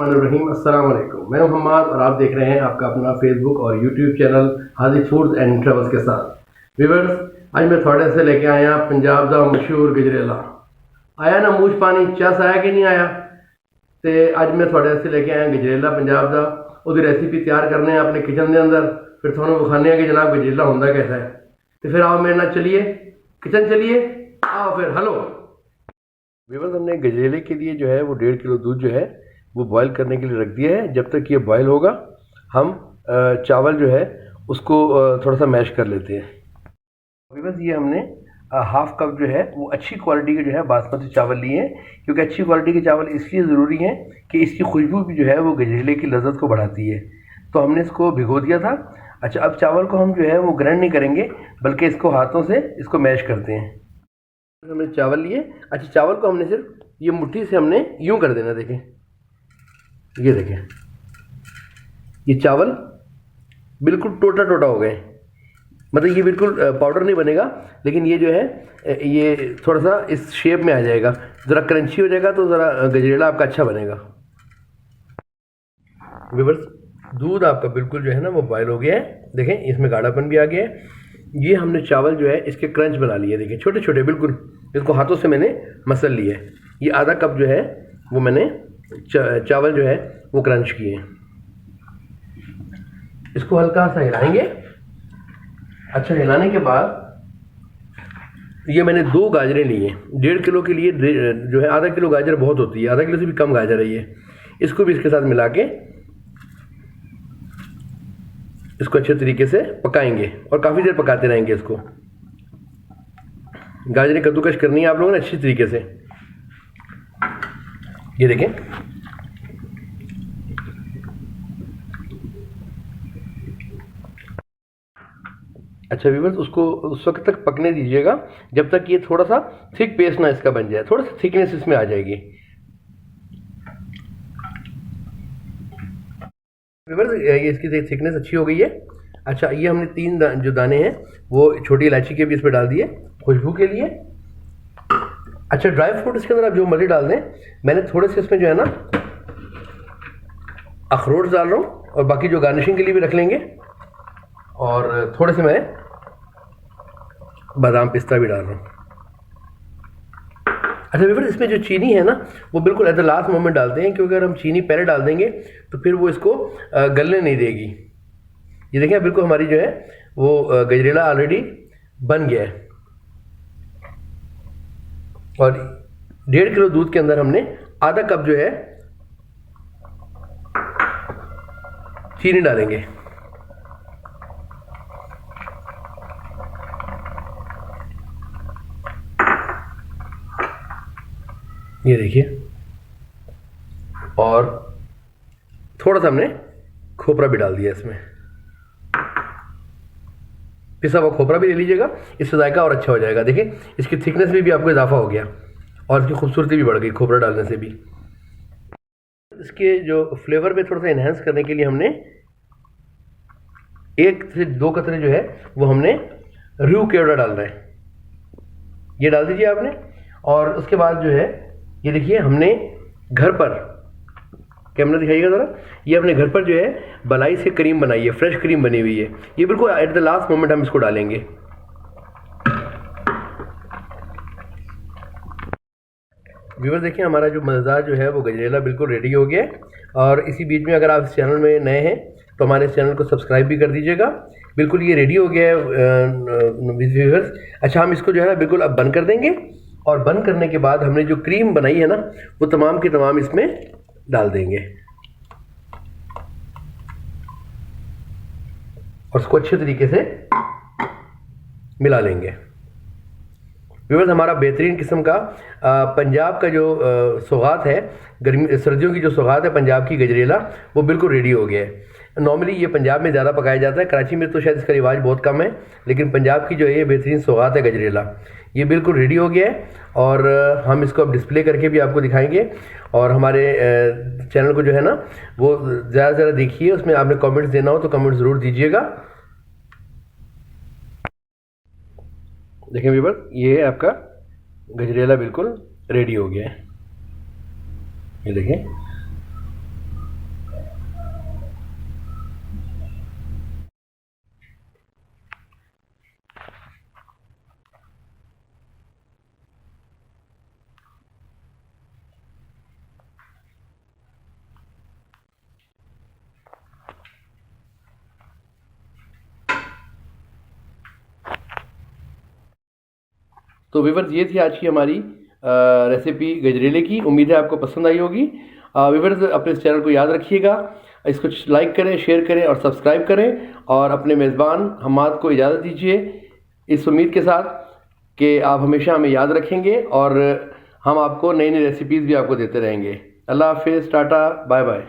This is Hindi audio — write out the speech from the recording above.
बिस्मिल्लाहिर्रहमानिर्रहीम। अस्सलाम वालेकुम। मैं मोहम्मद और आप देख रहे हैं आपका अपना फेसबुक और YouTube channel Haji foods and travels के साथ। व्यूअर्स, आज मैं थोड़े से लेके आया पंजाब का मशहूर गजरेला। आया ना मूँह पानी चस आया कि नहीं आया। तो अज मैं थोड़े से लेके आया गजरेला पंजाब का। उसकी रेसिपी तैयार करने हैं अपने किचन के अंदर, फिर थोड़ा विखाने कि जनाब गजरेला होंगे कैसा है। तो फिर आओ मेरे नाल चलिए किचन, चलिए आओ फिर। हेलो व्यूअर्स, हमने गजरेले के लिए जो है वो 1.5 किलो दूध जो है वो बॉईल करने के लिए रख दिया है। जब तक ये बॉईल होगा हम चावल जो है उसको थोड़ा सा मैश कर लेते हैं। व्यूअर्स, ये हमने हाफ कप जो है वो अच्छी क्वालिटी के जो है बासमती चावल लिए हैं, क्योंकि अच्छी क्वालिटी के चावल इसलिए ज़रूरी हैं कि इसकी खुशबू भी जो है वो गजरेले की लज़्ज़त को बढ़ाती है। तो हमने इसको भिगो दिया था। अच्छा, अब चावल को हम जो है वो ग्राइंड नहीं करेंगे, बल्कि इसको हाथों से इसको मैश करते हैं। हमने चावल लिए। अच्छा, चावल को हमने सिर्फ ये मुट्ठी से हमने यूं कर देना। देखें, ये देखें, ये चावल बिल्कुल टोटा टोटा हो गए। मतलब ये बिल्कुल पाउडर नहीं बनेगा, लेकिन ये जो है ये थोड़ा सा इस शेप में आ जाएगा, ज़रा क्रंची हो जाएगा, तो ज़रा गजरेला आपका अच्छा बनेगा। व्यूअर्स, दूध आपका बिल्कुल जो है ना वो बॉयल हो गया है। देखें, इसमें गाढ़ापन भी आ गया है। ये हमने चावल जो है इसके क्रंच बना लिए। देखिए, छोटे छोटे बिल्कुल, इसको हाथों से मैंने मसल लिए। ये आधा कप जो है वो मैंने चावल जो है वो क्रंच किए। इसको हल्का सा हिलाएंगे। अच्छा, हिलाने के बाद ये मैंने 2 गाजरें ली हैं। 1.5 किलो के लिए जो है आधा किलो गाजर बहुत होती है, आधा किलो से भी कम गाजर है ये। इसको भी इसके साथ मिला के इसको अच्छे तरीके से पकाएंगे और काफ़ी देर पकाते रहेंगे इसको। गाजरें कद्दूकश करनी है आप लोगों ने अच्छी तरीके से। ये देखें, अच्छा व्यूअर्स, उसको उस वक्त तक पकने दीजिएगा जब तक ये थोड़ा सा थिक पेस्ट ना इसका बन जाए। थोड़ा सा थिकनेस इसमें आ जाएगी। व्यूअर्स, ये इसकी थिकनेस अच्छी हो गई है। अच्छा, ये हमने 3 जो दाने हैं वो छोटी इलायची के भी इसमें डाल दिए खुशबू के लिए। अच्छा, ड्राई फ्रूट इसके अंदर आप जो मर्जी डाल दें। मैंने थोड़े से इसमें जो है ना अखरोट डाल रहा हूँ, और बाकी जो गार्निशिंग के लिए भी रख लेंगे। और थोड़े से मैं बादाम पिस्ता भी डाल रहा हूँ। अच्छा व्यूअर्स, इसमें जो चीनी है ना वो बिल्कुल एट द लास्ट मोमेंट डालते हैं, क्योंकि अगर हम चीनी पहले डाल देंगे तो फिर वो इसको गलने नहीं देगी। ये देखें, बिल्कुल हमारी जो है वो गजरेला ऑलरेडी बन गया है। और 1.5 किलो दूध के अंदर हमने आधा कप जो है चीनी डालेंगे। ये देखिए, और थोड़ा सा हमने खोपरा भी डाल दिया इसमें। पिसा हुआ खोपरा भी ले लीजिएगा, इससे जायका और अच्छा हो जाएगा। देखिए, इसकी थिकनेस में भी आपको इजाफा हो गया और इसकी खूबसूरती भी बढ़ गई खोपरा डालने से भी। इसके जो फ्लेवर में थोड़ा सा इन्हेंस करने के लिए हमने 1 से 2 कतरे जो है वो हमने रू केवड़ा डाल रहे हैं। ये डाल दीजिए आपने। और उसके बाद जो है ये देखिए, हमने घर पर, कैमरा दिखाइएगा ज़रा, ये अपने घर पर जो है मलाई से क्रीम बनाई है, फ्रेश क्रीम बनी हुई है। ये बिल्कुल एट द लास्ट मोमेंट हम इसको डालेंगे। व्यूअर्स, देखिए, हमारा जो मज़ेदार जो है वो गजरेला बिल्कुल रेडी हो गया है। और इसी बीच में अगर आप इस चैनल में नए हैं तो हमारे इस चैनल को सब्सक्राइब भी कर दीजिएगा। बिल्कुल ये रेडी हो गया है व्यूअर्स। अच्छा, हम इसको जो है ना बिल्कुल अब बंद कर देंगे, और बंद करने के बाद हमने जो क्रीम बनाई है ना वो तमाम की तमाम इसमें डाल देंगे और उसको अच्छे तरीके से मिला लेंगे। व्यूअर्स, हमारा बेहतरीन किस्म का पंजाब का जो सौगात है, गर्मी सर्दियों की जो सौगात है पंजाब की गजरेला, वो बिल्कुल रेडी हो गया है। नॉर्मली ये पंजाब में ज़्यादा पकाया जाता है, कराची में तो शायद इसका रिवाज बहुत कम है, लेकिन पंजाब की जो है ये बेहतरीन सौगात है गजरेला, ये बिल्कुल रेडी हो गया है। और हम इसको अब डिस्प्ले करके भी आपको दिखाएंगे। और हमारे चैनल को जो है ना वो ज़्यादा से ज़्यादा देखिए, उसमें आपने कमेंट्स देना हो तो कमेंट ज़रूर दीजिएगा। देखें व्यूअर्स, ये है आपका गजरेला बिल्कुल रेडी हो गया है। ये देखें, तो व्यूवर्स ये थी आज की हमारी रेसिपी गजरेले की। उम्मीद है आपको पसंद आई होगी। व्यूवर्स अपने इस चैनल को याद रखिएगा, इसको लाइक करें, शेयर करें और सब्सक्राइब करें, और अपने मेज़बान हम्माद को इजाज़त दीजिए इस उम्मीद के साथ कि आप हमेशा हमें याद रखेंगे और हम आपको नई नई रेसिपीज़ भी आपको देते रहेंगे। अल्लाह हाफिज़, टाटा, बाय बाय।